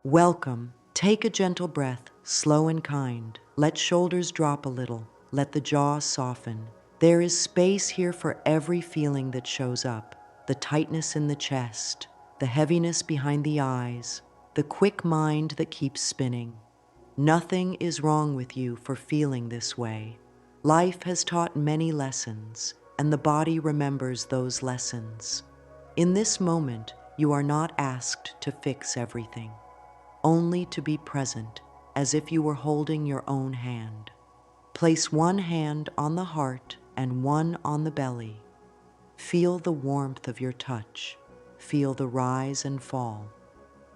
Welcome. Take a gentle breath, slow and kind. Let shoulders drop a little. Let the jaw soften. There is space here for every feeling that shows up. The tightness in the chest, the heaviness behind the eyes, the quick mind that keeps spinning. Nothing is wrong with you for feeling this way. Life has taught many lessons, and the body remembers those lessons. In this moment, you are not asked to fix everything, only to be present, as if you were holding your own hand. Place one hand on the heart and one on the belly. Feel the warmth of your touch. Feel the rise and fall.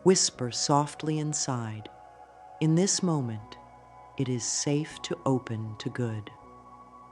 Whisper softly inside, in this moment, it is safe to open to good.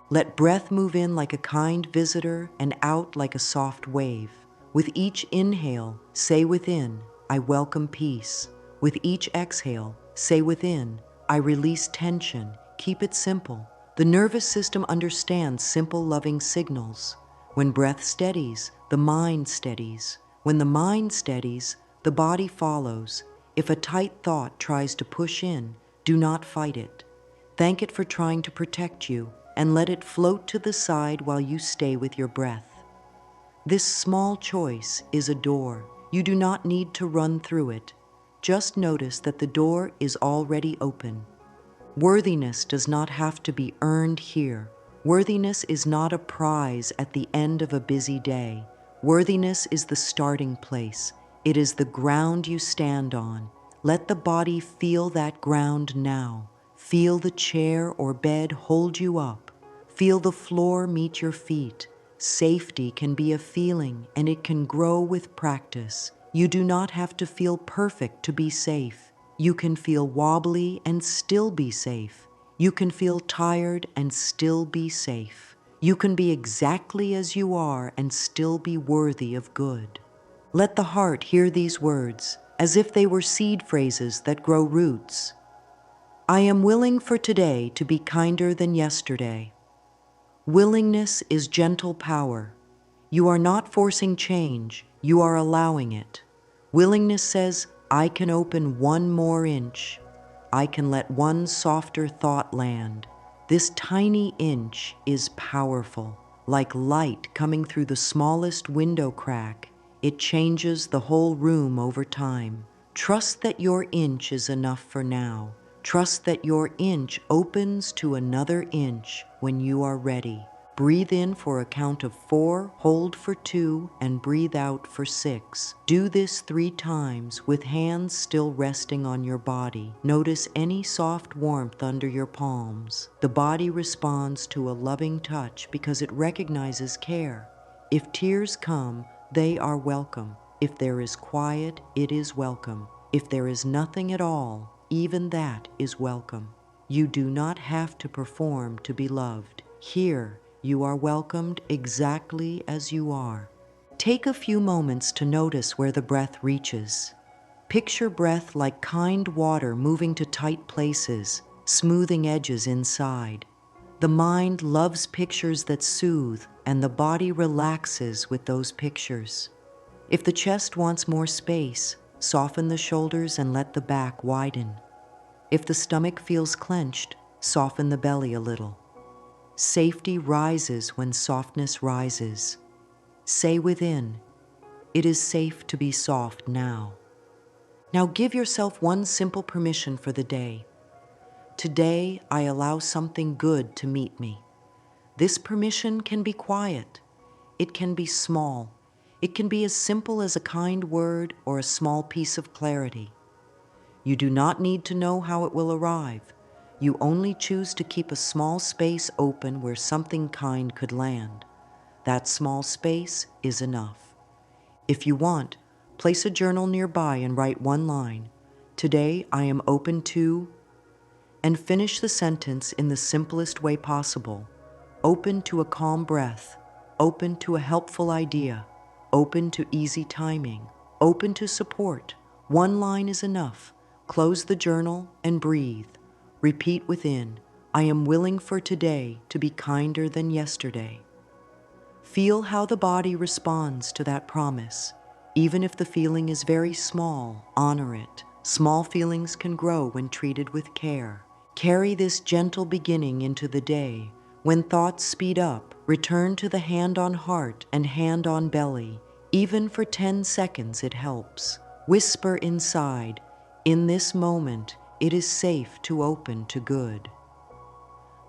Let breath move in like a kind visitor and out like a soft wave. With each inhale, say within, I welcome peace. With each exhale, say within, I release tension. Keep it simple. The nervous system understands simple, loving signals. When breath steadies, the mind steadies. When the mind steadies, the body follows. If a tight thought tries to push in, do not fight it. Thank it for trying to protect you and let it float to the side while you stay with your breath. This small choice is a door. You do not need to run through it. Just notice that the door is already open. Worthiness does not have to be earned here. Worthiness is not a prize at the end of a busy day. Worthiness is the starting place. It is the ground you stand on. Let the body feel that ground now. Feel the chair or bed hold you up. Feel the floor meet your feet. Safety can be a feeling, and it can grow with practice. You do not have to feel perfect to be safe. You can feel wobbly and still be safe. You can feel tired and still be safe. You can be exactly as you are and still be worthy of good. Let the heart hear these words, as if they were seed phrases that grow roots. I am willing for today to be kinder than yesterday. Willingness is gentle power. You are not forcing change, you are allowing it. Willingness says, I can open one more inch. I can let one softer thought land. This tiny inch is powerful. Like light coming through the smallest window crack, it changes the whole room over time. Trust that your inch is enough for now. Trust that your inch opens to another inch when you are ready. Breathe in for a count of 4, hold for 2, and breathe out for 6. Do this 3 times with hands still resting on your body. Notice any soft warmth under your palms. The body responds to a loving touch because it recognizes care. If tears come, they are welcome. If there is quiet, it is welcome. If there is nothing at all, even that is welcome. You do not have to perform to be loved. Here, you are welcomed exactly as you are. Take a few moments to notice where the breath reaches. Picture breath like kind water moving to tight places, smoothing edges inside. The mind loves pictures that soothe, and the body relaxes with those pictures. If the chest wants more space, soften the shoulders and let the back widen. If the stomach feels clenched, soften the belly a little. Safety rises when softness rises. Say within, it is safe to be soft now. Now give yourself one simple permission for the day. Today, I allow something good to meet me. This permission can be quiet. It can be small. It can be as simple as a kind word or a small piece of clarity. You do not need to know how it will arrive. You only choose to keep a small space open where something kind could land. That small space is enough. If you want, place a journal nearby and write one line. Today I am open to, and finish the sentence in the simplest way possible. Open to a calm breath, open to a helpful idea, open to easy timing, open to support. One line is enough. Close the journal and breathe. Repeat within, I am willing for today to be kinder than yesterday. Feel how the body responds to that promise. Even if the feeling is very small, honor it. Small feelings can grow when treated with care. Carry this gentle beginning into the day. When thoughts speed up, return to the hand on heart and hand on belly. Even for 10 seconds it helps. Whisper inside, in this moment, it is safe to open to good.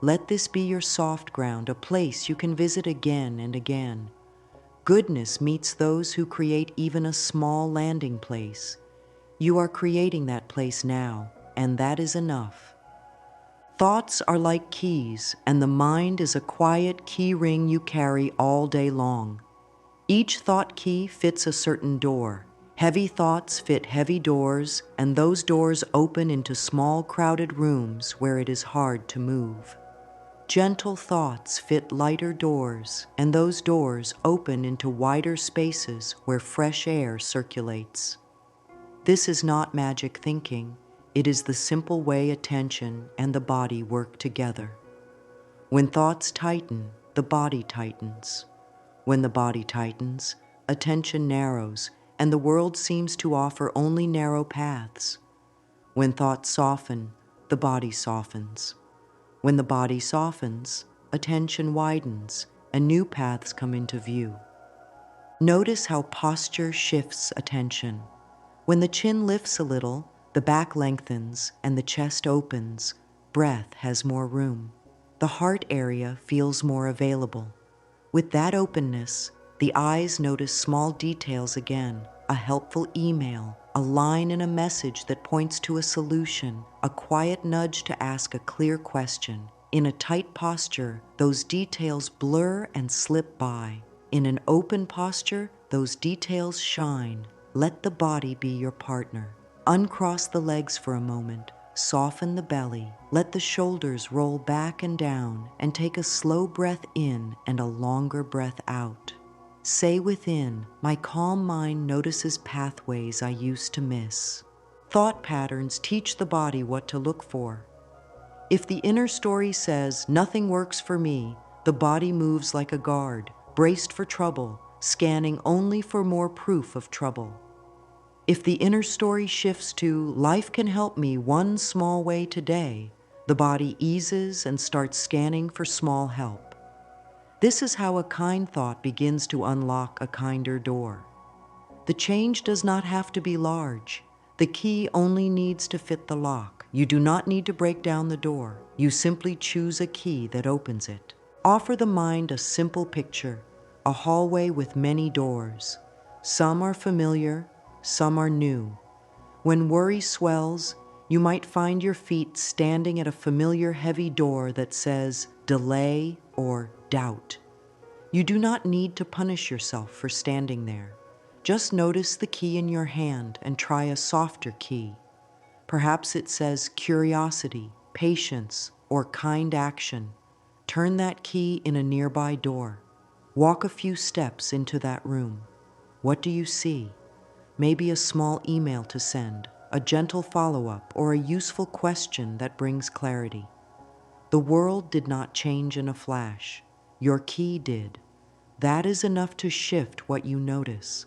Let this be your soft ground, a place you can visit again and again. Goodness meets those who create even a small landing place. You are creating that place now, and that is enough. Thoughts are like keys, and the mind is a quiet key ring you carry all day long. Each thought key fits a certain door. Heavy thoughts fit heavy doors, and those doors open into small crowded rooms where it is hard to move. Gentle thoughts fit lighter doors, and those doors open into wider spaces where fresh air circulates. This is not magic thinking. It is the simple way attention and the body work together. When thoughts tighten, the body tightens. When the body tightens, attention narrows, and the world seems to offer only narrow paths. When thoughts soften, the body softens. When the body softens, attention widens, and new paths come into view. Notice how posture shifts attention. When the chin lifts a little, the back lengthens and the chest opens, breath has more room. The heart area feels more available. With that openness, the eyes notice small details again, a helpful email, a line in a message that points to a solution, a quiet nudge to ask a clear question. In a tight posture, those details blur and slip by. In an open posture, those details shine. Let the body be your partner. Uncross the legs for a moment. Soften the belly. Let the shoulders roll back and down, and take a slow breath in and a longer breath out. Say within, my calm mind notices pathways I used to miss. Thought patterns teach the body what to look for. If the inner story says, nothing works for me, the body moves like a guard, braced for trouble, scanning only for more proof of trouble. If the inner story shifts to, life can help me one small way today, the body eases and starts scanning for small help. This is how a kind thought begins to unlock a kinder door. The change does not have to be large. The key only needs to fit the lock. You do not need to break down the door. You simply choose a key that opens it. Offer the mind a simple picture, a hallway with many doors. Some are familiar, some are new. When worry swells, you might find your feet standing at a familiar heavy door that says delay or doubt. You do not need to punish yourself for standing there. Just notice the key in your hand and try a softer key. Perhaps it says curiosity, patience, or kind action. Turn that key in a nearby door. Walk a few steps into that room. What do you see? Maybe a small email to send, a gentle follow-up, or a useful question that brings clarity. The world did not change in a flash. Your key did. That is enough to shift what you notice.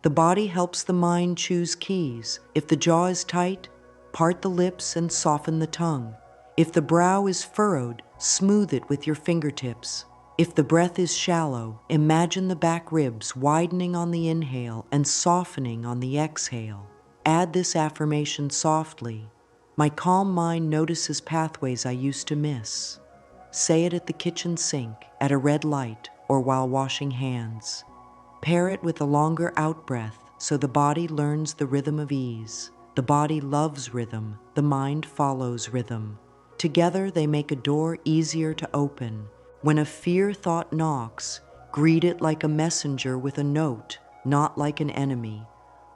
The body helps the mind choose keys. If the jaw is tight, part the lips and soften the tongue. If the brow is furrowed, smooth it with your fingertips. If the breath is shallow, imagine the back ribs widening on the inhale and softening on the exhale. Add this affirmation softly. My calm mind notices pathways I used to miss. Say it at the kitchen sink, at a red light, or while washing hands. Pair it with a longer out-breath so the body learns the rhythm of ease. The body loves rhythm, the mind follows rhythm. Together they make a door easier to open. When a fear thought knocks, greet it like a messenger with a note, not like an enemy.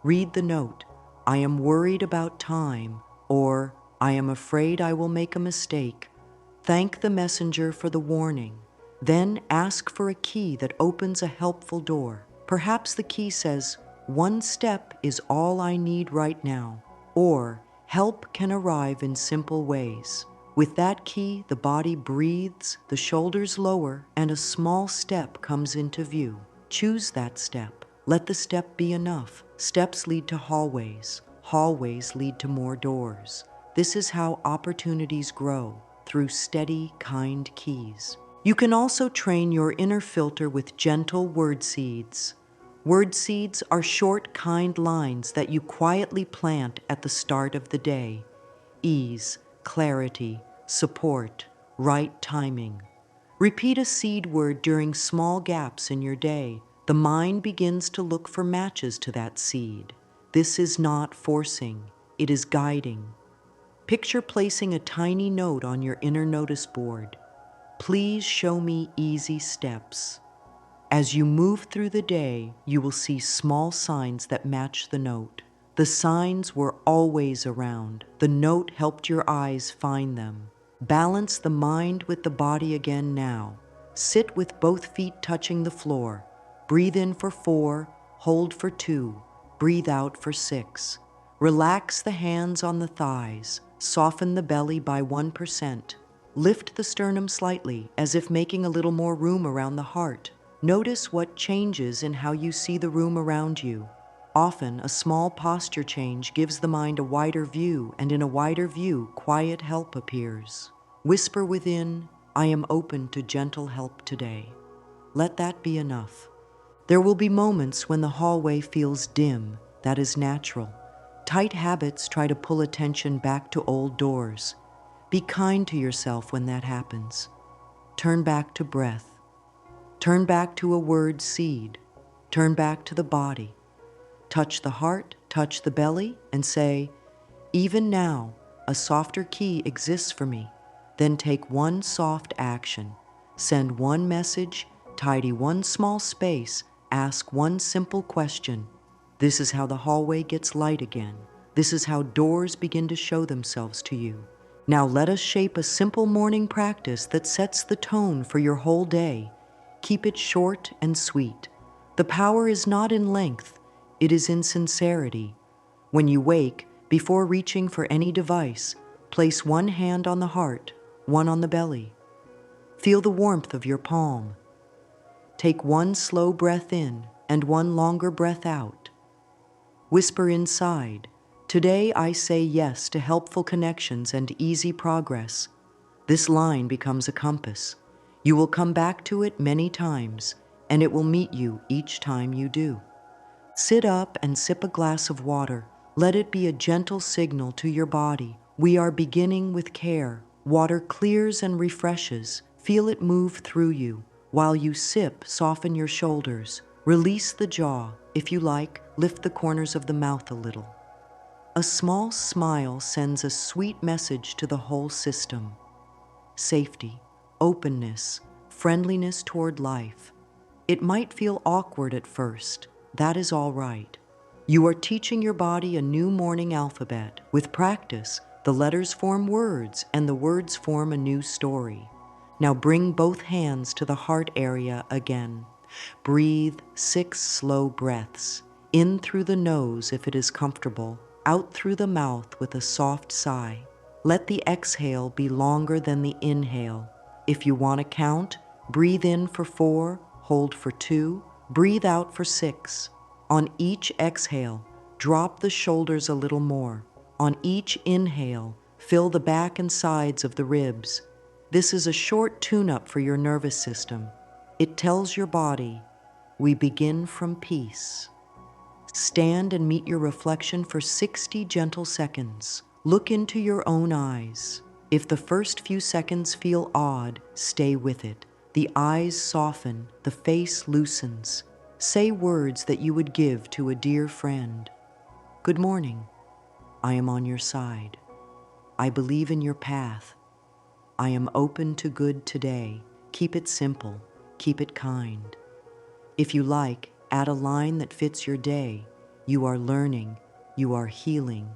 Read the note, I am worried about time, or I am afraid I will make a mistake. Thank the messenger for the warning. Then ask for a key that opens a helpful door. Perhaps the key says, one step is all I need right now, or help can arrive in simple ways. With that key, the body breathes, the shoulders lower, and a small step comes into view. Choose that step. Let the step be enough. Steps lead to hallways. hallways lead to more doors. This is how opportunities grow, through steady, kind keys. You can also train your inner filter with gentle word seeds. Word seeds are short, kind lines that you quietly plant at the start of the day. Ease, clarity, support, right timing. Repeat a seed word during small gaps in your day. The mind begins to look for matches to that seed. This is not forcing, it is guiding. Picture placing a tiny note on your inner notice board. Please show me easy steps. As you move through the day, you will see small signs that match the note. The signs were always around. The note helped your eyes find them. Balance the mind with the body again now. Sit with both feet touching the floor. Breathe in for 4, hold for 2, breathe out for 6. Relax the hands on the thighs. Soften the belly by 1%. Lift the sternum slightly, as if making a little more room around the heart. Notice what changes in how you see the room around you. Often, a small posture change gives the mind a wider view, and in a wider view, quiet help appears. Whisper within, I am open to gentle help today. Let that be enough. There will be moments when the hallway feels dim. That is natural. Tight habits try to pull attention back to old doors. Be kind to yourself when that happens. Turn back to breath. Turn back to a word seed. Turn back to the body. Touch the heart, touch the belly, and say, even now, a softer key exists for me. Then take one soft action. Send one message, tidy one small space, ask one simple question. This is how the hallway gets light again. This is how doors begin to show themselves to you. Now let us shape a simple morning practice that sets the tone for your whole day. Keep it short and sweet. The power is not in length, it is in sincerity. When you wake, before reaching for any device, place one hand on the heart, one on the belly. Feel the warmth of your palm. Take one slow breath in and one longer breath out. Whisper inside, today I say yes to helpful connections and easy progress. This line becomes a compass. You will come back to it many times, and it will meet you each time you do. Sit up and sip a glass of water. Let it be a gentle signal to your body. We are beginning with care. Water clears and refreshes. Feel it move through you. While you sip, soften your shoulders. Release the jaw. If you like, lift the corners of the mouth a little. A small smile sends a sweet message to the whole system. Safety, openness, friendliness toward life. It might feel awkward at first. That is all right. You are teaching your body a new morning alphabet. With practice, the letters form words, and the words form a new story. Now bring both hands to the heart area again. Breathe 6 slow breaths. In through the nose if it is comfortable, out through the mouth with a soft sigh. Let the exhale be longer than the inhale. If you want to count, breathe in for 4, hold for 2, breathe out for 6. On each exhale, drop the shoulders a little more. On each inhale, fill the back and sides of the ribs. This is a short tune-up for your nervous system. It tells your body, we begin from peace. Stand and meet your reflection for 60 gentle seconds. Look into your own eyes. If the first few seconds feel odd, stay with it. The eyes soften, the face loosens. Say words that you would give to a dear friend. Good morning. I am on your side. I believe in your path. I am open to good today. Keep it simple. Keep it kind. If you like, add a line that fits your day. You are learning. You are healing.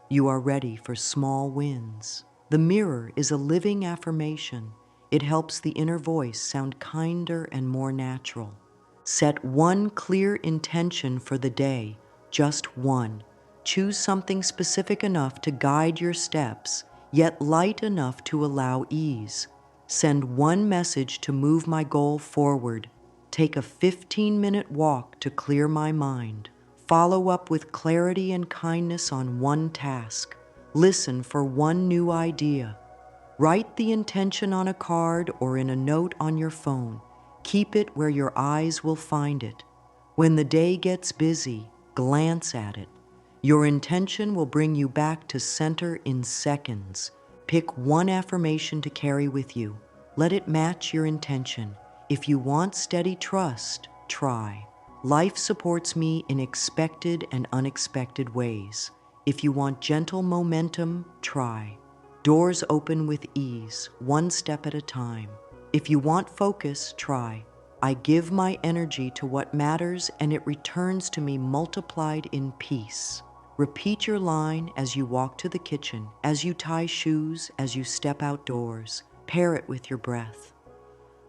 You are ready for small wins. The mirror is a living affirmation. It helps the inner voice sound kinder and more natural. Set one clear intention for the day, just one. Choose something specific enough to guide your steps, yet light enough to allow ease. Send one message to move my goal forward. Take a 15-minute walk to clear my mind. Follow up with clarity and kindness on one task. Listen for one new idea. Write the intention on a card or in a note on your phone. Keep it where your eyes will find it. When the day gets busy, glance at it. Your intention will bring you back to center in seconds. Pick one affirmation to carry with you. Let it match your intention. If you want steady trust, try. Life supports me in expected and unexpected ways. If you want gentle momentum, try. Doors open with ease, one step at a time. If you want focus, try. I give my energy to what matters and it returns to me multiplied in peace. Repeat your line as you walk to the kitchen, as you tie shoes, as you step outdoors. Pair it with your breath.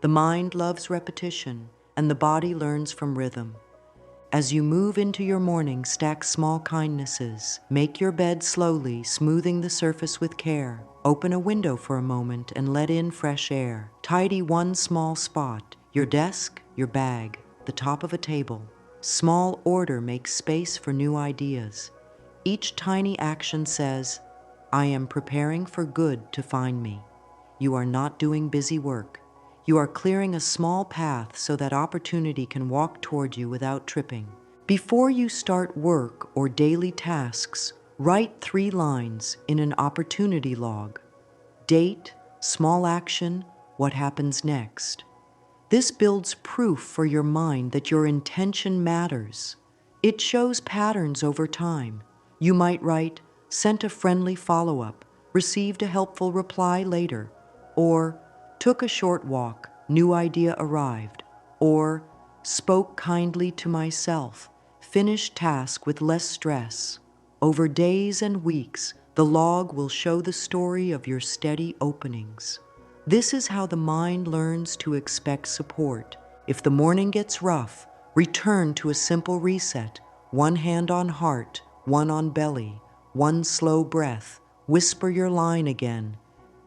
The mind loves repetition, and the body learns from rhythm. As you move into your morning, stack small kindnesses. Make your bed slowly, smoothing the surface with care. Open a window for a moment and let in fresh air. Tidy one small spot, your desk, your bag, the top of a table. Small order makes space for new ideas. Each tiny action says, I am preparing for good to find me. You are not doing busy work. You are clearing a small path so that opportunity can walk toward you without tripping. Before you start work or daily tasks, write 3 lines in an opportunity log. Date, small action, what happens next. This builds proof for your mind that your intention matters. It shows patterns over time. You might write, sent a friendly follow-up, received a helpful reply later, or took a short walk, new idea arrived, or spoke kindly to myself, finished task with less stress. Over days and weeks, the log will show the story of your steady openings. This is how the mind learns to expect support. If the morning gets rough, return to a simple reset. One hand on heart, one on belly, one slow breath. Whisper your line again.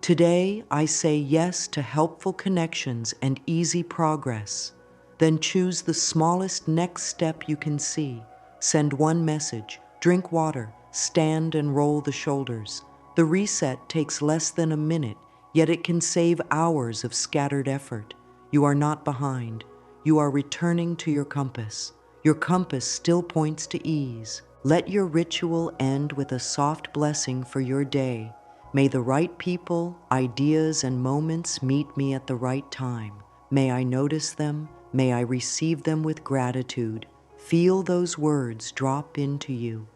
Today, I say yes to helpful connections and easy progress. Then choose the smallest next step you can see. Send one message, drink water, stand and roll the shoulders. The reset takes less than a minute, yet it can save hours of scattered effort. You are not behind. You are returning to your compass. Your compass still points to ease. Let your ritual end with a soft blessing for your day. May the right people, ideas, and moments meet me at the right time. May I notice them. May I receive them with gratitude. Feel those words drop into you.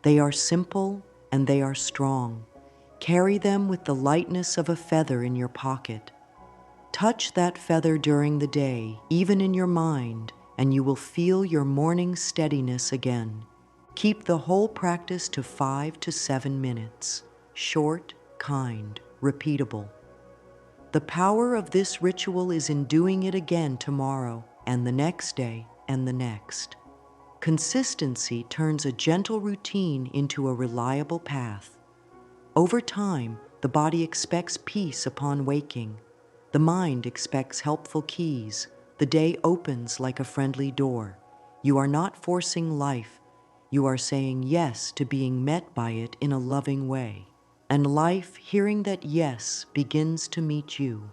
They are simple and they are strong. Carry them with the lightness of a feather in your pocket. Touch that feather during the day, even in your mind, and you will feel your morning steadiness again. Keep the whole practice to 5 to 7 minutes. Short, kind, repeatable. The power of this ritual is in doing it again tomorrow, and the next day, and the next. Consistency turns a gentle routine into a reliable path. Over time, the body expects peace upon waking. The mind expects helpful keys. The day opens like a friendly door. You are not forcing life. You are saying yes to being met by it in a loving way. And life, hearing that yes, begins to meet you.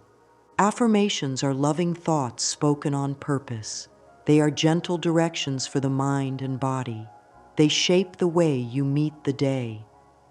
Affirmations are loving thoughts spoken on purpose. They are gentle directions for the mind and body. They shape the way you meet the day.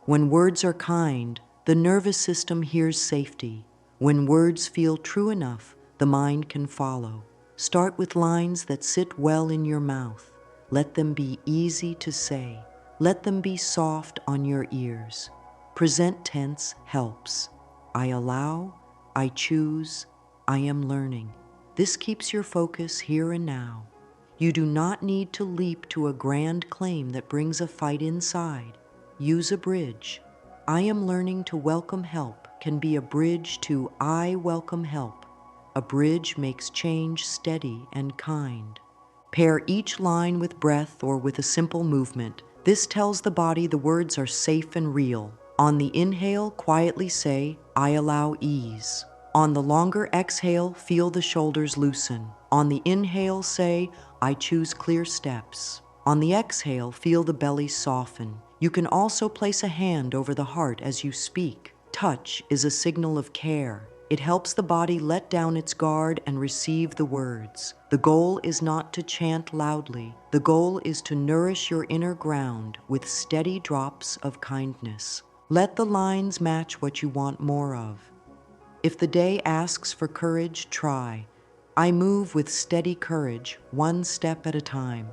When words are kind, the nervous system hears safety. When words feel true enough, the mind can follow. Start with lines that sit well in your mouth. Let them be easy to say. Let them be soft on your ears. Present tense helps. I allow, I choose, I am learning. This keeps your focus here and now. You do not need to leap to a grand claim that brings a fight inside. Use a bridge. I am learning to welcome help can be a bridge to I welcome help. A bridge makes change steady and kind. Pair each line with breath or with a simple movement. This tells the body the words are safe and real. On the inhale, quietly say, I allow ease. On the longer exhale, feel the shoulders loosen. On the inhale, say, I choose clear steps. On the exhale, feel the belly soften. You can also place a hand over the heart as you speak. Touch is a signal of care. It helps the body let down its guard and receive the words. The goal is not to chant loudly. The goal is to nourish your inner ground with steady drops of kindness. Let the lines match what you want more of. If the day asks for courage, try. I move with steady courage, one step at a time.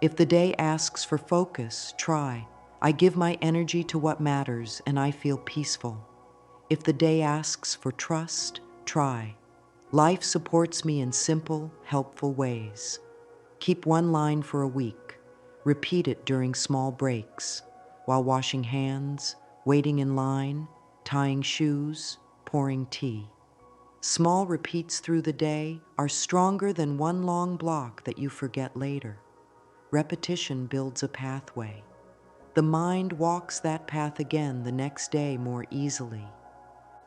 If the day asks for focus, try. I give my energy to what matters and I feel peaceful. If the day asks for trust, try. Life supports me in simple, helpful ways. Keep one line for a week. Repeat it during small breaks, while washing hands, waiting in line, tying shoes, pouring tea. Small repeats through the day are stronger than one long block that you forget later. Repetition builds a pathway. The mind walks that path again the next day more easily.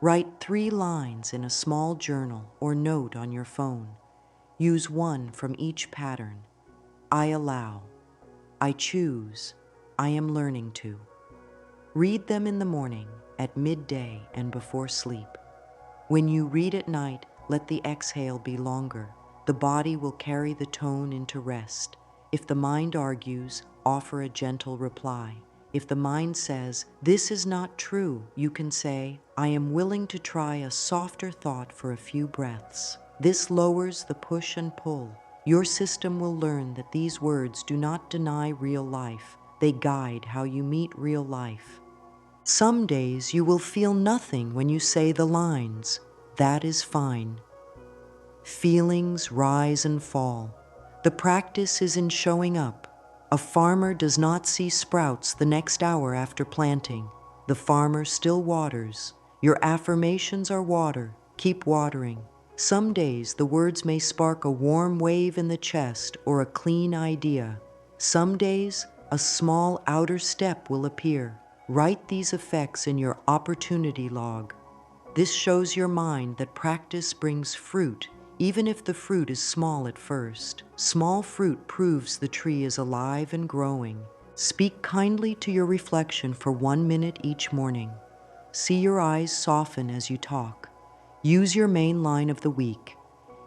Write 3 lines in a small journal or note on your phone. Use one from each pattern. I allow. I choose. I am learning to. Read them in the morning, at midday, and before sleep. When you read at night, let the exhale be longer. The body will carry the tone into rest. If the mind argues, offer a gentle reply. If the mind says, "This is not true," you can say, "I am willing to try a softer thought for a few breaths." This lowers the push and pull. Your system will learn that these words do not deny real life. They guide how you meet real life. Some days you will feel nothing when you say the lines. That is fine. Feelings rise and fall. The practice is in showing up. A farmer does not see sprouts the next hour after planting. The farmer still waters. Your affirmations are water. Keep watering. Some days the words may spark a warm wave in the chest or a clean idea. Some days a small outer step will appear. Write these effects in your opportunity log. This shows your mind that practice brings fruit, even if the fruit is small at first. Small fruit proves the tree is alive and growing. Speak kindly to your reflection for 1 minute each morning. See your eyes soften as you talk. Use your main line of the week.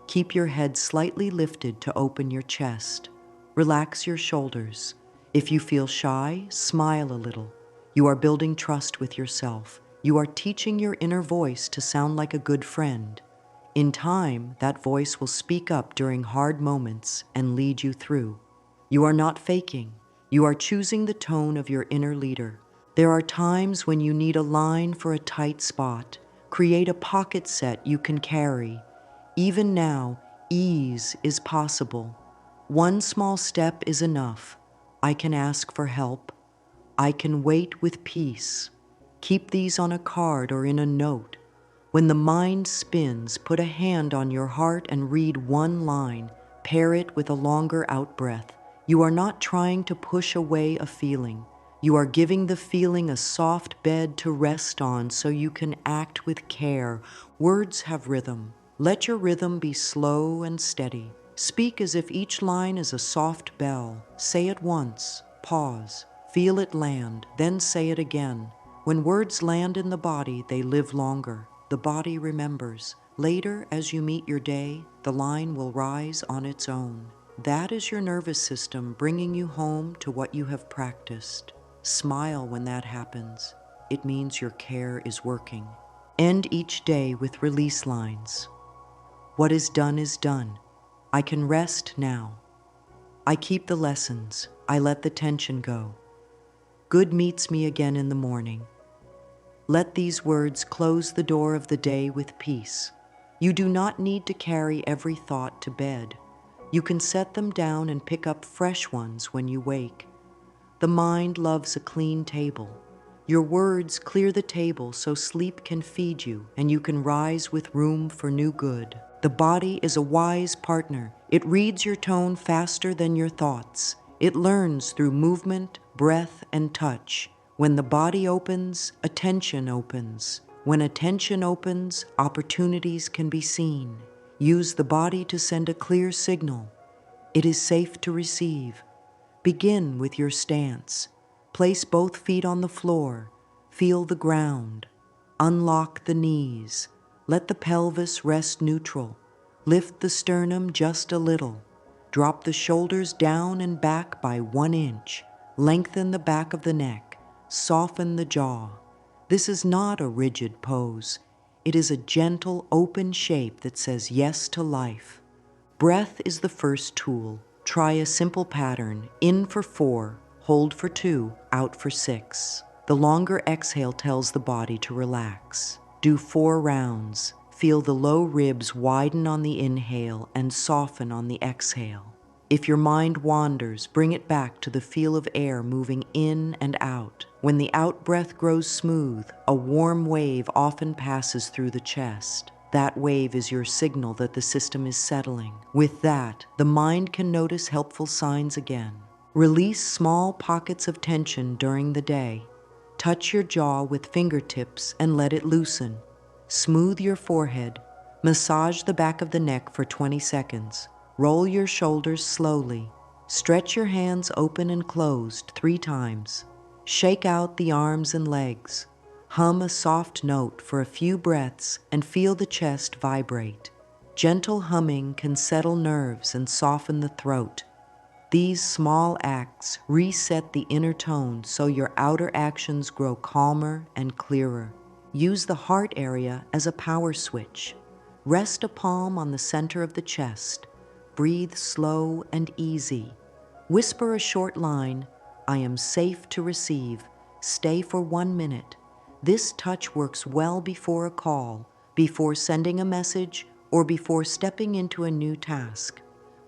Keep your head slightly lifted to open your chest. Relax your shoulders. If you feel shy, smile a little. You are building trust with yourself. You are teaching your inner voice to sound like a good friend. In time, that voice will speak up during hard moments and lead you through. You are not faking. You are choosing the tone of your inner leader. There are times when you need a line for a tight spot. Create a pocket set you can carry. Even now, ease is possible. One small step is enough. I can ask for help. I can wait with peace. Keep these on a card or in a note. When the mind spins, put a hand on your heart and read one line. Pair it with a longer out-breath. You are not trying to push away a feeling. You are giving the feeling a soft bed to rest on so you can act with care. Words have rhythm. Let your rhythm be slow and steady. Speak as if each line is a soft bell. Say it once. Pause. Feel it land, then say it again. When words land in the body, they live longer. The body remembers. Later, as you meet your day, the line will rise on its own. That is your nervous system bringing you home to what you have practiced. Smile when that happens. It means your care is working. End each day with release lines. What is done is done. I can rest now. I keep the lessons. I let the tension go. Good meets me again in the morning. Let these words close the door of the day with peace. You do not need to carry every thought to bed. You can set them down and pick up fresh ones when you wake. The mind loves a clean table. Your words clear the table so sleep can feed you and you can rise with room for new good. The body is a wise partner. It reads your tone faster than your thoughts. It learns through movement, breath, and touch. When the body opens, attention opens. When attention opens, opportunities can be seen. Use the body to send a clear signal. It is safe to receive. Begin with your stance. Place both feet on the floor. Feel the ground. Unlock the knees. Let the pelvis rest neutral. Lift the sternum just a little. Drop the shoulders down and back by 1 inch. Lengthen the back of the neck. Soften the jaw. This is not a rigid pose. It is a gentle, open shape that says yes to life. Breath is the first tool. Try a simple pattern: in for 4, hold for 2, out for 6. The longer exhale tells the body to relax. Do 4 rounds. Feel the low ribs widen on the inhale and soften on the exhale. If your mind wanders, bring it back to the feel of air moving in and out. When the out-breath grows smooth, a warm wave often passes through the chest. That wave is your signal that the system is settling. With that, the mind can notice helpful signs again. Release small pockets of tension during the day. Touch your jaw with fingertips and let it loosen. Smooth your forehead. Massage the back of the neck for 20 seconds. Roll your shoulders slowly. Stretch your hands open and closed 3 times. Shake out the arms and legs. Hum a soft note for a few breaths and feel the chest vibrate. Gentle humming can settle nerves and soften the throat. These small acts reset the inner tone so your outer actions grow calmer and clearer. Use the heart area as a power switch. Rest a palm on the center of the chest. Breathe slow and easy. Whisper a short line, "I am safe to receive." Stay for 1 minute. This touch works well before a call, before sending a message, or before stepping into a new task.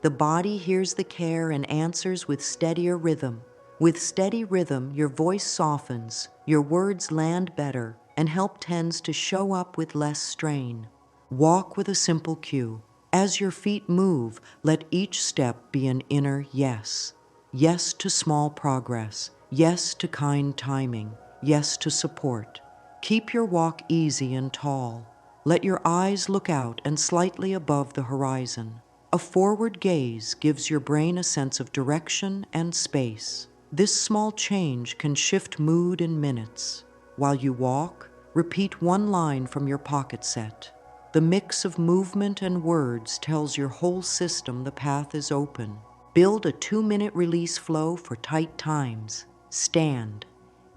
The body hears the care and answers with steadier rhythm. With steady rhythm, your voice softens, your words land better, and help tends to show up with less strain. Walk with a simple cue. As your feet move, let each step be an inner yes. Yes to small progress. Yes to kind timing. Yes to support. Keep your walk easy and tall. Let your eyes look out and slightly above the horizon. A forward gaze gives your brain a sense of direction and space. This small change can shift mood in minutes. While you walk, repeat 1 line from your pocket set. The mix of movement and words tells your whole system the path is open. Build a 2-minute release flow for tight times. Stand.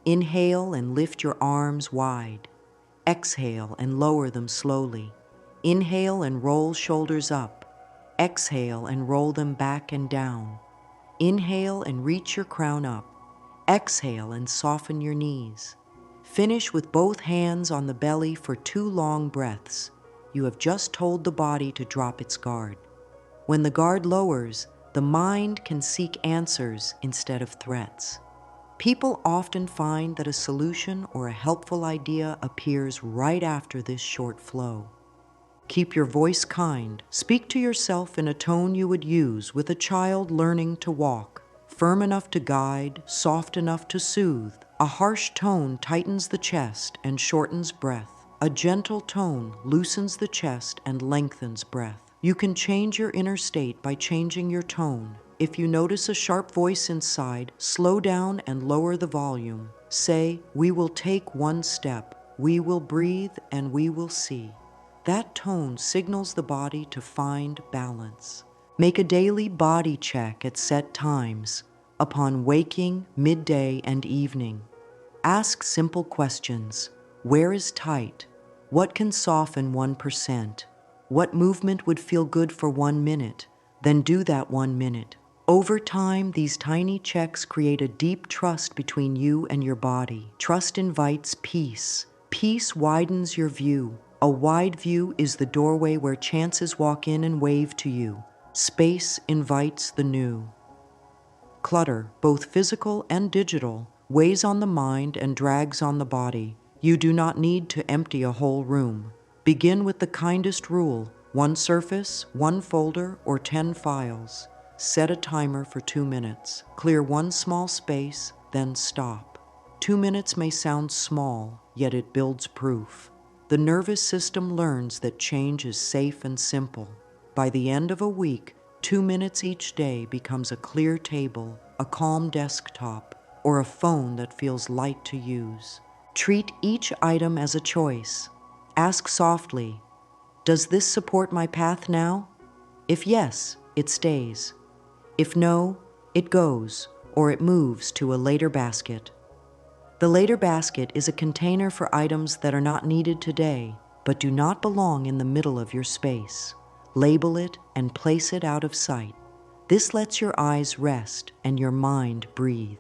Inhale and lift your arms wide. Exhale and lower them slowly. Inhale and roll shoulders up. Exhale and roll them back and down. Inhale and reach your crown up. Exhale and soften your knees. Finish with both hands on the belly for 2 long breaths. You have just told the body to drop its guard. When the guard lowers, the mind can seek answers instead of threats. People often find that a solution or a helpful idea appears right after this short flow. Keep your voice kind. Speak to yourself in a tone you would use with a child learning to walk. Firm enough to guide, soft enough to soothe. A harsh tone tightens the chest and shortens breath. A gentle tone loosens the chest and lengthens breath. You can change your inner state by changing your tone. If you notice a sharp voice inside, slow down and lower the volume. Say, "We will take 1 step. We will breathe and we will see." That tone signals the body to find balance. Make a daily body check at set times, upon waking, midday, and evening. Ask simple questions. Where is tight? What can soften 1%? What movement would feel good for 1 minute? Then do that 1 minute. Over time, these tiny checks create a deep trust between you and your body. Trust invites peace. Peace widens your view. A wide view is the doorway where chances walk in and wave to you. Space invites the new. Clutter, both physical and digital, weighs on the mind and drags on the body. You do not need to empty a whole room. Begin with the kindest rule: 1 surface, 1 folder, or 10 files. Set a timer for 2 minutes. Clear 1 small space, then stop. 2 minutes may sound small, yet it builds proof. The nervous system learns that change is safe and simple. By the end of a week, 2 minutes each day becomes a clear table, a calm desktop, or a phone that feels light to use. Treat each item as a choice. Ask softly, does this support my path now? If yes, it stays. If no, it goes, or it moves to a later basket. The later basket is a container for items that are not needed today, but do not belong in the middle of your space. Label it and place it out of sight. This lets your eyes rest and your mind breathe.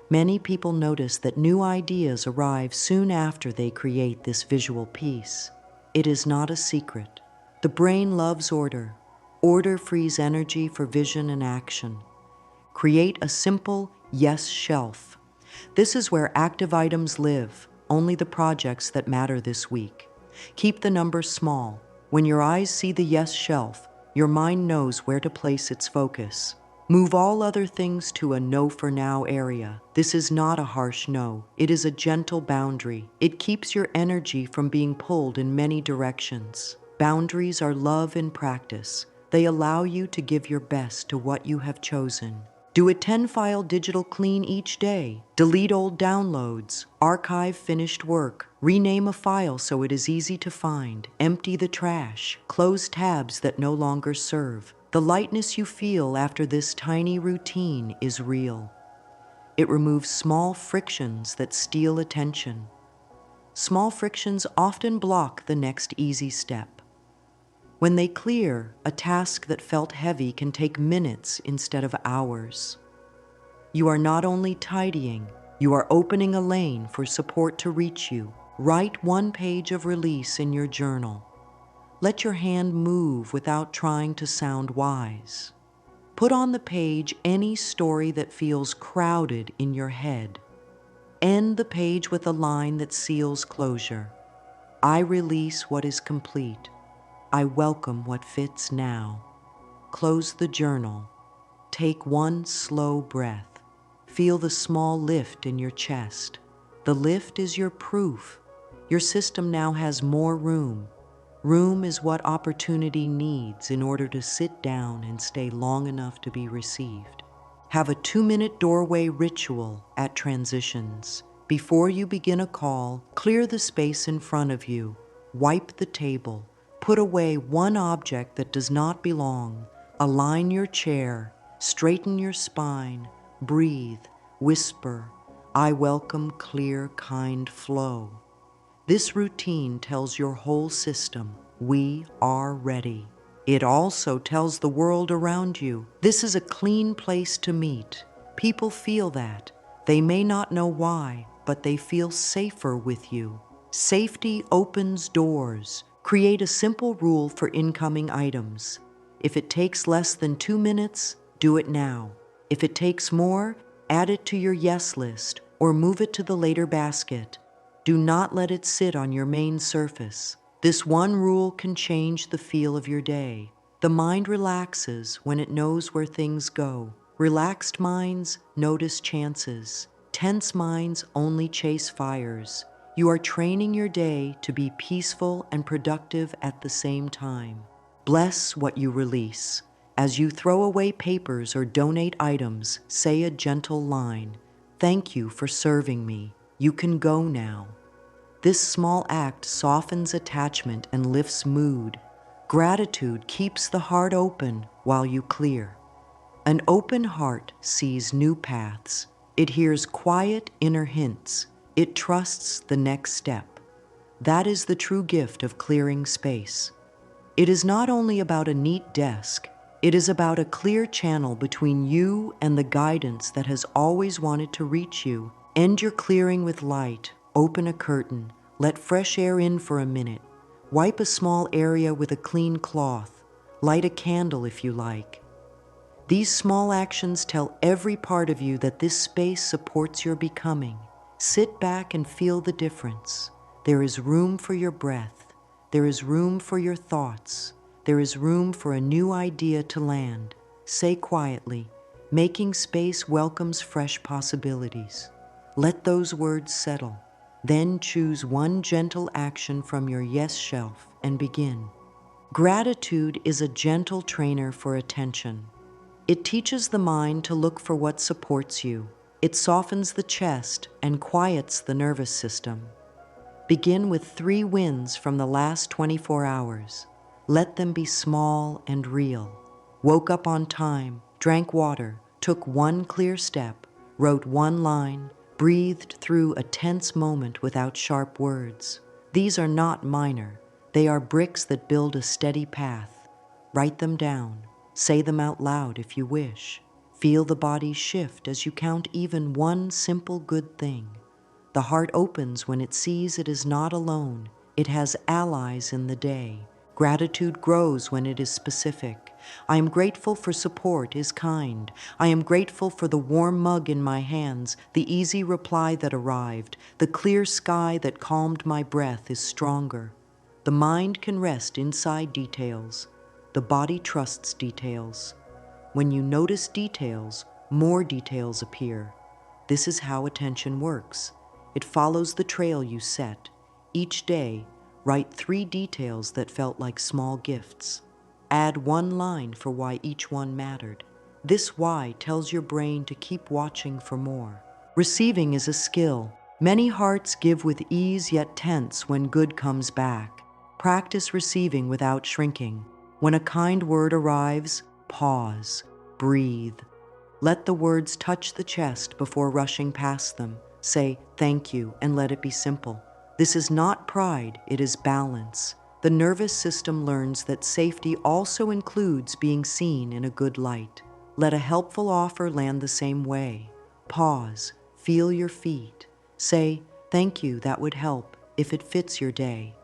Many people notice that new ideas arrive soon after they create this visual piece. It is not a secret. The brain loves order. Order frees energy for vision and action. Create a simple yes shelf. This is where active items live, only the projects that matter this week. Keep the numbers small. When your eyes see the yes shelf, your mind knows where to place its focus. Move all other things to a no for now area. This is not a harsh no. It is a gentle boundary. It keeps your energy from being pulled in many directions. Boundaries are love in practice. They allow you to give your best to what you have chosen. Do a 10-file digital clean each day. Delete old downloads. Archive finished work. Rename a file so it is easy to find. Empty the trash. Close tabs that no longer serve. The lightness you feel after this tiny routine is real. It removes small frictions that steal attention. Small frictions often block the next easy step. When they clear, a task that felt heavy can take minutes instead of hours. You are not only tidying, you are opening a lane for support to reach you. Write one page of release in your journal. Let your hand move without trying to sound wise. Put on the page any story that feels crowded in your head. End the page with a line that seals closure. I release what is complete. I welcome what fits now. Close the journal. Take one slow breath. Feel the small lift in your chest. The lift is your proof. Your system now has more room. Room is what opportunity needs in order to sit down and stay long enough to be received. Have a 2-minute doorway ritual at transitions. Before you begin a call, clear the space in front of you. Wipe the table. Put away one object that does not belong. Align your chair. Straighten your spine. Breathe. Whisper. I welcome clear, kind flow. This routine tells your whole system, we are ready. It also tells the world around you, this is a clean place to meet. People feel that. They may not know why, but they feel safer with you. Safety opens doors. Create a simple rule for incoming items. If it takes less than 2 minutes, do it now. If it takes more, add it to your yes list or move it to the later basket. Do not let it sit on your main surface. This one rule can change the feel of your day. The mind relaxes when it knows where things go. Relaxed minds notice chances. Tense minds only chase fires. You are training your day to be peaceful and productive at the same time. Bless what you release. As you throw away papers or donate items, say a gentle line. Thank you for serving me. You can go now. This small act softens attachment and lifts mood. Gratitude keeps the heart open while you clear. An open heart sees new paths. It hears quiet inner hints. It trusts the next step. That is the true gift of clearing space. It is not only about a neat desk. It is about a clear channel between you and the guidance that has always wanted to reach you. End your clearing with light. Open a curtain. Let fresh air in for a minute. Wipe a small area with a clean cloth. Light a candle if you like. These small actions tell every part of you that this space supports your becoming. Sit back and feel the difference. There is room for your breath. There is room for your thoughts. There is room for a new idea to land. Say quietly, making space welcomes fresh possibilities. Let those words settle. Then choose one gentle action from your yes shelf and begin. Gratitude is a gentle trainer for attention. It teaches the mind to look for what supports you. It softens the chest and quiets the nervous system. Begin with 3 wins from the last 24 hours. Let them be small and real. Woke up on time, drank water, took 1 clear step, wrote 1 line, breathed through a tense moment without sharp words. These are not minor. They are bricks that build a steady path. Write them down. Say them out loud if you wish. Feel the body shift as you count even 1 simple good thing. The heart opens when it sees it is not alone. It has allies in the day. Gratitude grows when it is specific. I am grateful for support is kind. I am grateful for the warm mug in my hands, the easy reply that arrived, the clear sky that calmed my breath is stronger. The mind can rest inside details. The body trusts details. When you notice details, more details appear. This is how attention works. It follows the trail you set. Each day, write 3 details that felt like small gifts. Add 1 line for why each one mattered. This why tells your brain to keep watching for more. Receiving is a skill. Many hearts give with ease yet tense when good comes back. Practice receiving without shrinking. When a kind word arrives, pause, breathe. Let the words touch the chest before rushing past them. Say thank you and let it be simple. This is not pride, it is balance. The nervous system learns that safety also includes being seen in a good light. Let a helpful offer land the same way. Pause, feel your feet. Say thank you, that would help, if it fits your day.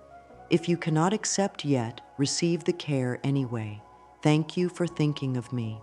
If you cannot accept yet, receive the care anyway. Thank you for thinking of me.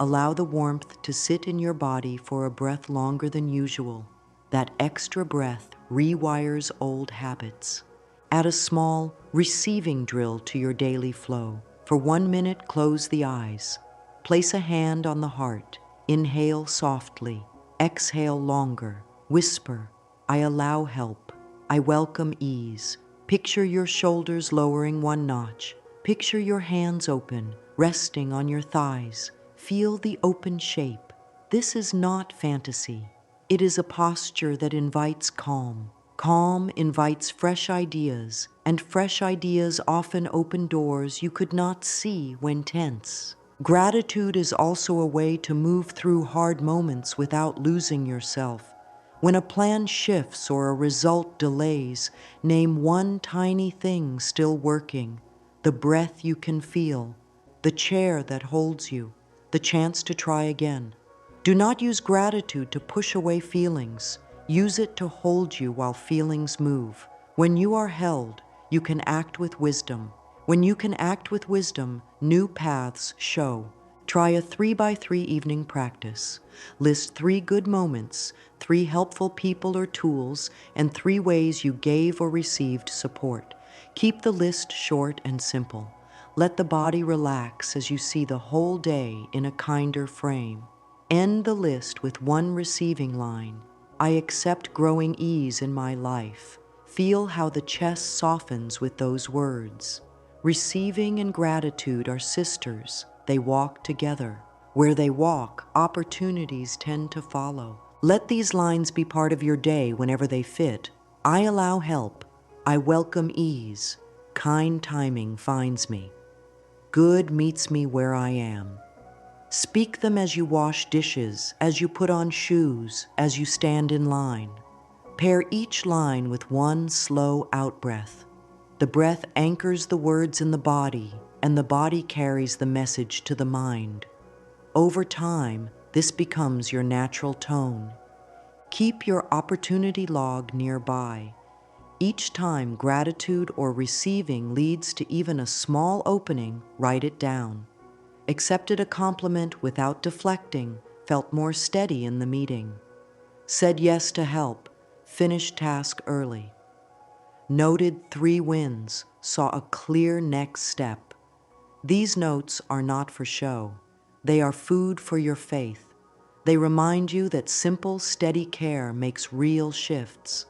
Allow the warmth to sit in your body for a breath longer than usual. That extra breath rewires old habits. Add a small receiving drill to your daily flow. For 1 minute, close the eyes. Place a hand on the heart. Inhale softly. Exhale longer. Whisper, I allow help. I welcome ease. Picture your shoulders lowering 1 notch. Picture your hands open, resting on your thighs. Feel the open shape. This is not fantasy. It is a posture that invites calm. Calm invites fresh ideas, and fresh ideas often open doors you could not see when tense. Gratitude is also a way to move through hard moments without losing yourself. When a plan shifts or a result delays, name 1 tiny thing still working, the breath you can feel, the chair that holds you, the chance to try again. Do not use gratitude to push away feelings. Use it to hold you while feelings move. When you are held, you can act with wisdom. When you can act with wisdom, new paths show. Try a 3x3 evening practice. List 3 good moments, 3 helpful people or tools, and 3 ways you gave or received support. Keep the list short and simple. Let the body relax as you see the whole day in a kinder frame. End the list with 1 receiving line. I accept growing ease in my life. Feel how the chest softens with those words. Receiving and gratitude are sisters. They walk together. Where they walk, opportunities tend to follow. Let these lines be part of your day whenever they fit. I allow help. I welcome ease. Kind timing finds me. Good meets me where I am. Speak them as you wash dishes, as you put on shoes, as you stand in line. Pair each line with 1 slow out-breath. The breath anchors the words in the body, and the body carries the message to the mind. Over time, this becomes your natural tone. Keep your opportunity log nearby. Each time gratitude or receiving leads to even a small opening, write it down. Accepted a compliment without deflecting, felt more steady in the meeting. Said yes to help, finished task early. Noted 3 wins, saw a clear next step. These notes are not for show. They are food for your faith. They remind you that simple, steady care makes real shifts.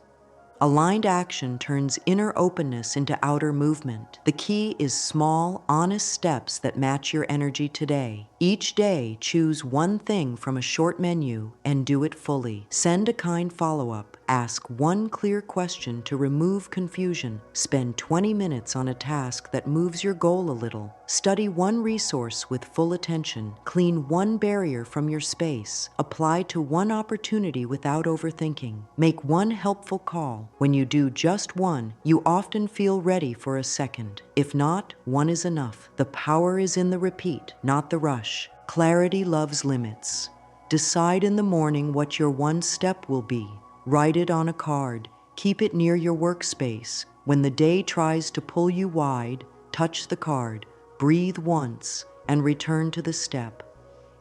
Aligned action turns inner openness into outer movement. The key is small, honest steps that match your energy today. Each day, choose one thing from a short menu and do it fully. Send a kind follow-up. Ask one clear question to remove confusion. Spend 20 minutes on a task that moves your goal a little. Study one resource with full attention. Clean one barrier from your space. Apply to one opportunity without overthinking. Make one helpful call. When you do just one, you often feel ready for a second. If not, one is enough. The power is in the repeat, not the rush. Clarity loves limits. Decide in the morning what your one step will be. Write it on a card. Keep it near your workspace. When the day tries to pull you wide, touch the card, breathe once, and return to the step.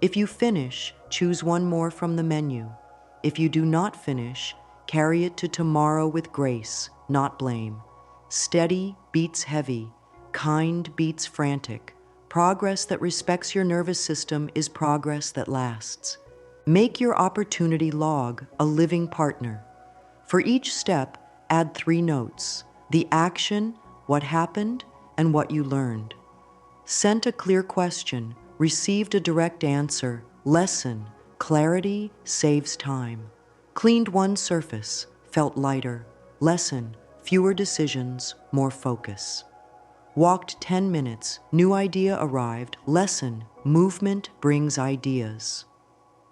If you finish, choose one more from the menu. If you do not finish, carry it to tomorrow with grace, not blame. Steady beats heavy. Kind beats frantic. Progress that respects your nervous system is progress that lasts. Make your opportunity log a living partner. For each step, add 3 notes: the action, what happened, and what you learned. Sent a clear question, received a direct answer. Lesson: clarity saves time. Cleaned one surface, felt lighter. Lesson: fewer decisions, more focus. Walked 10 minutes, new idea arrived. Lesson: movement brings ideas.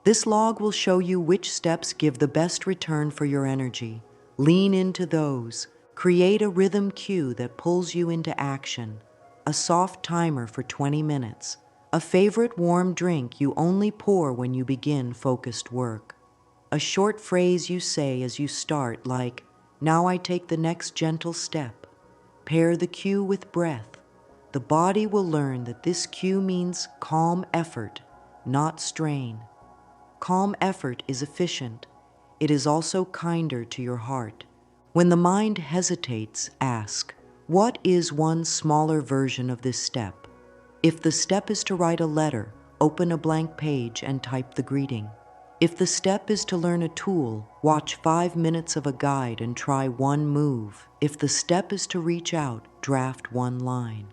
This log will show you which steps give the best return for your energy. Lean into those. Create a rhythm cue that pulls you into action. A soft timer for 20 minutes. A favorite warm drink you only pour when you begin focused work. A short phrase you say as you start, like, "Now I take the next gentle step." Pair the cue with breath. The body will learn that this cue means calm effort, not strain. Calm effort is efficient. It is also kinder to your heart. When the mind hesitates, ask, what is one smaller version of this step? If the step is to write a letter, open a blank page and type the greeting. If the step is to learn a tool, watch 5 minutes of a guide and try one move. If the step is to reach out, draft one line.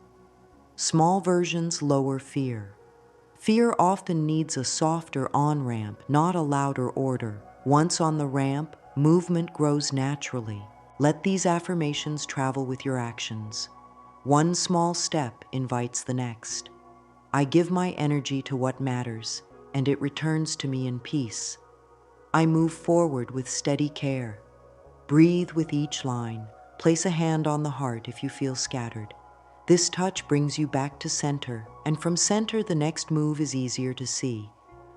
Small versions lower fear. Fear often needs a softer on-ramp, not a louder order. Once on the ramp, movement grows naturally. Let these affirmations travel with your actions. One small step invites the next. I give my energy to what matters, and it returns to me in peace. I move forward with steady care. Breathe with each line. Place a hand on the heart if you feel scattered. This touch brings you back to center, and from center the next move is easier to see.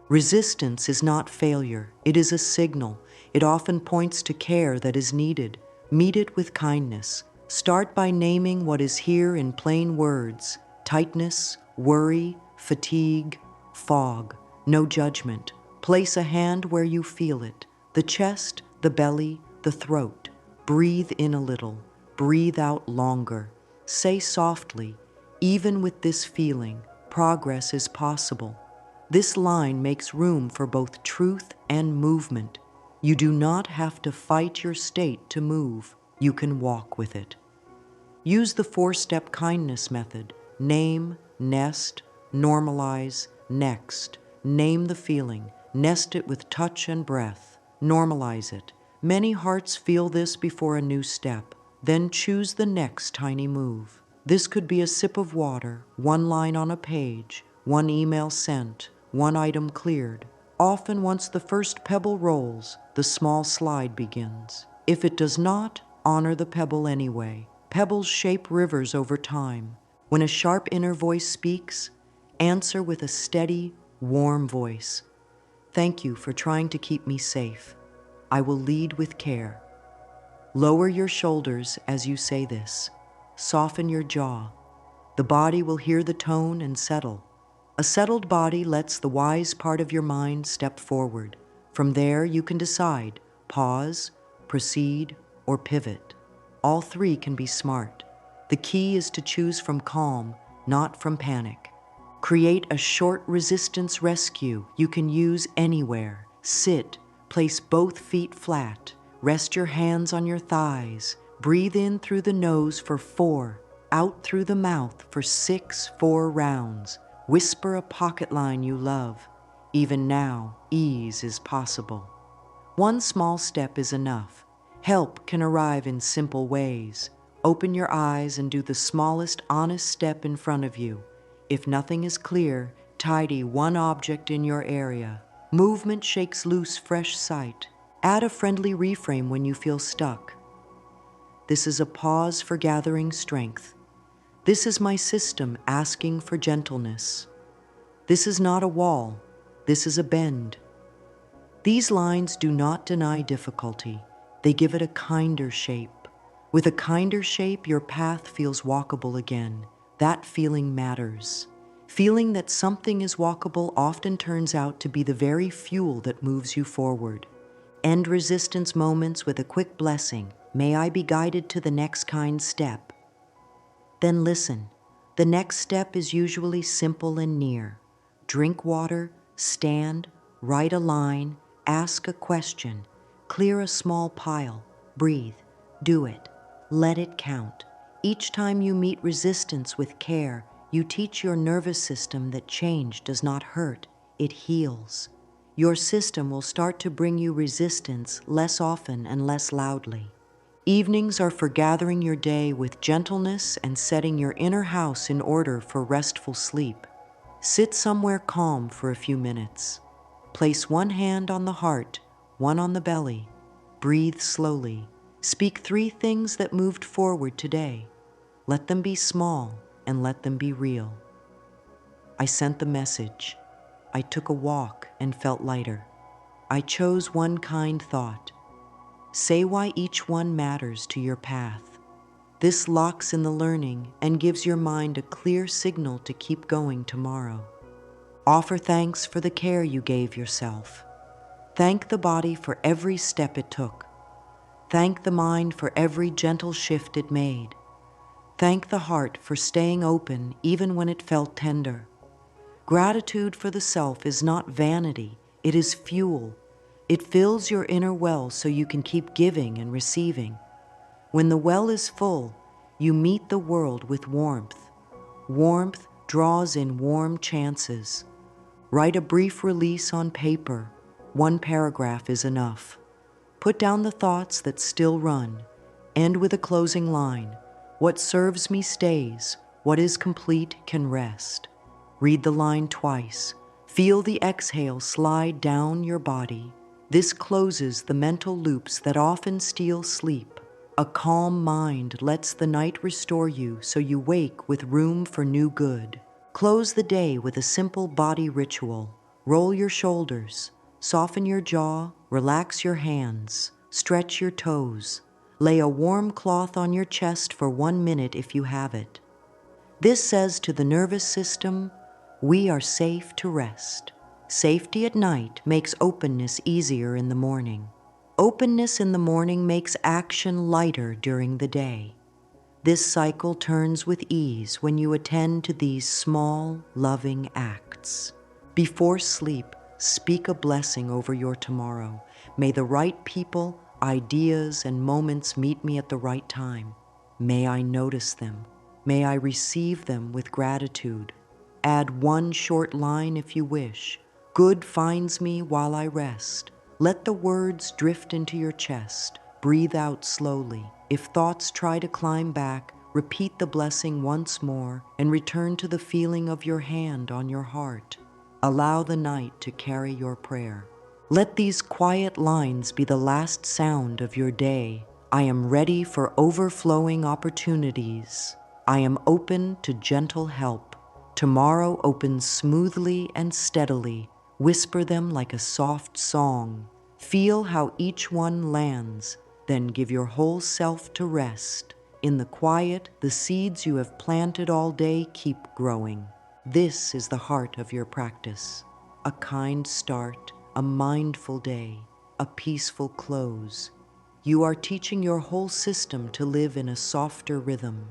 Resistance is not failure, it is a signal. It often points to care that is needed. Meet it with kindness. Start by naming what is here in plain words: tightness, worry, fatigue, fog. No judgment. Place a hand where you feel it: the chest, the belly, the throat. Breathe in a little, breathe out longer. Say softly, even with this feeling, progress is possible. This line makes room for both truth and movement. You do not have to fight your state to move. You can walk with it. Use the 4-step kindness method. Name, nest, normalize, next. Name the feeling. Nest it with touch and breath. Normalize it. Many hearts feel this before a new step. Then choose the next tiny move. This could be a sip of water, one line on a page, one email sent, one item cleared. Often once the first pebble rolls, the small slide begins. If it does not, honor the pebble anyway. Pebbles shape rivers over time. When a sharp inner voice speaks, answer with a steady, warm voice. Thank you for trying to keep me safe. I will lead with care. Lower your shoulders as you say this. Soften your jaw. The body will hear the tone and settle. A settled body lets the wise part of your mind step forward. From there, you can decide: pause, proceed, or pivot. All 3 can be smart. The key is to choose from calm, not from panic. Create a short resistance rescue you can use anywhere. Sit, place both feet flat. Rest your hands on your thighs. Breathe in through the nose for 4, out through the mouth for 6 4 rounds. Whisper a pocket line you love. Even now, ease is possible. One small step is enough. Help can arrive in simple ways. Open your eyes and do the smallest honest step in front of you. If nothing is clear, tidy one object in your area. Movement shakes loose fresh sight. Add a friendly reframe when you feel stuck. This is a pause for gathering strength. This is my system asking for gentleness. This is not a wall. This is a bend. These lines do not deny difficulty. They give it a kinder shape. With a kinder shape, your path feels walkable again. That feeling matters. Feeling that something is walkable often turns out to be the very fuel that moves you forward. End resistance moments with a quick blessing. May I be guided to the next kind step. Then listen. The next step is usually simple and near. Drink water, stand, write a line, ask a question, clear a small pile, breathe, do it, let it count. Each time you meet resistance with care, you teach your nervous system that change does not hurt, it heals. Your system will start to bring you resistance less often and less loudly. Evenings are for gathering your day with gentleness and setting your inner house in order for restful sleep. Sit somewhere calm for a few minutes. Place one hand on the heart, one on the belly. Breathe slowly. Speak 3 things that moved forward today. Let them be small and let them be real. I sent the message. I took a walk and felt lighter. I chose one kind thought. Say why each one matters to your path. This locks in the learning and gives your mind a clear signal to keep going tomorrow. Offer thanks for the care you gave yourself. Thank the body for every step it took. Thank the mind for every gentle shift it made. Thank the heart for staying open even when it felt tender. Gratitude for the self is not vanity, it is fuel. It fills your inner well so you can keep giving and receiving. When the well is full, you meet the world with warmth. Warmth draws in warm chances. Write a brief release on paper. 1 paragraph is enough. Put down the thoughts that still run. End with a closing line. What serves me stays. What is complete can rest. Read the line twice. Feel the exhale slide down your body. This closes the mental loops that often steal sleep. A calm mind lets the night restore you so you wake with room for new good. Close the day with a simple body ritual. Roll your shoulders, soften your jaw, relax your hands, stretch your toes. Lay a warm cloth on your chest for 1 minute if you have it. This says to the nervous system, we are safe to rest. Safety at night makes openness easier in the morning. Openness in the morning makes action lighter during the day. This cycle turns with ease when you attend to these small, loving acts. Before sleep, speak a blessing over your tomorrow. May the right people, ideas, and moments meet me at the right time. May I notice them. May I receive them with gratitude. Add 1 short line if you wish. Good finds me while I rest. Let the words drift into your chest. Breathe out slowly. If thoughts try to climb back, repeat the blessing once more and return to the feeling of your hand on your heart. Allow the night to carry your prayer. Let these quiet lines be the last sound of your day. I am ready for overflowing opportunities. I am open to gentle help. Tomorrow opens smoothly and steadily. Whisper them like a soft song. Feel how each one lands, then give your whole self to rest. In the quiet, the seeds you have planted all day keep growing. This is the heart of your practice. A kind start, a mindful day, a peaceful close. You are teaching your whole system to live in a softer rhythm.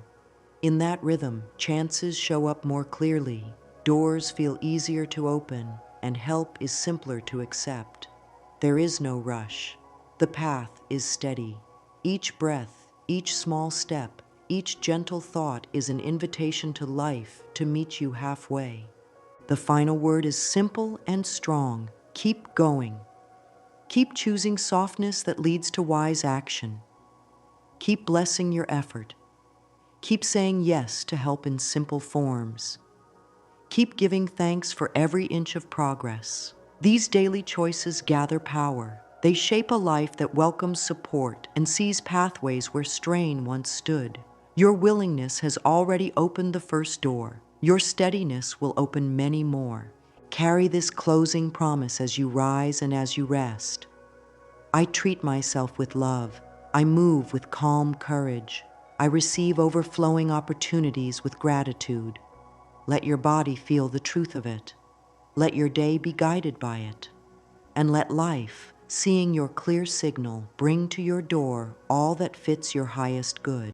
In that rhythm, chances show up more clearly, doors feel easier to open, and help is simpler to accept. There is no rush. The path is steady. Each breath, each small step, each gentle thought is an invitation to life to meet you halfway. The final word is simple and strong. Keep going. Keep choosing softness that leads to wise action. Keep blessing your effort. Keep saying yes to help in simple forms. Keep giving thanks for every inch of progress. These daily choices gather power. They shape a life that welcomes support and sees pathways where strain once stood. Your willingness has already opened the first door. Your steadiness will open many more. Carry this closing promise as you rise and as you rest. I treat myself with love. I move with calm courage. I receive overflowing opportunities with gratitude. Let your body feel the truth of it. Let your day be guided by it. And let life, seeing your clear signal, bring to your door all that fits your highest good.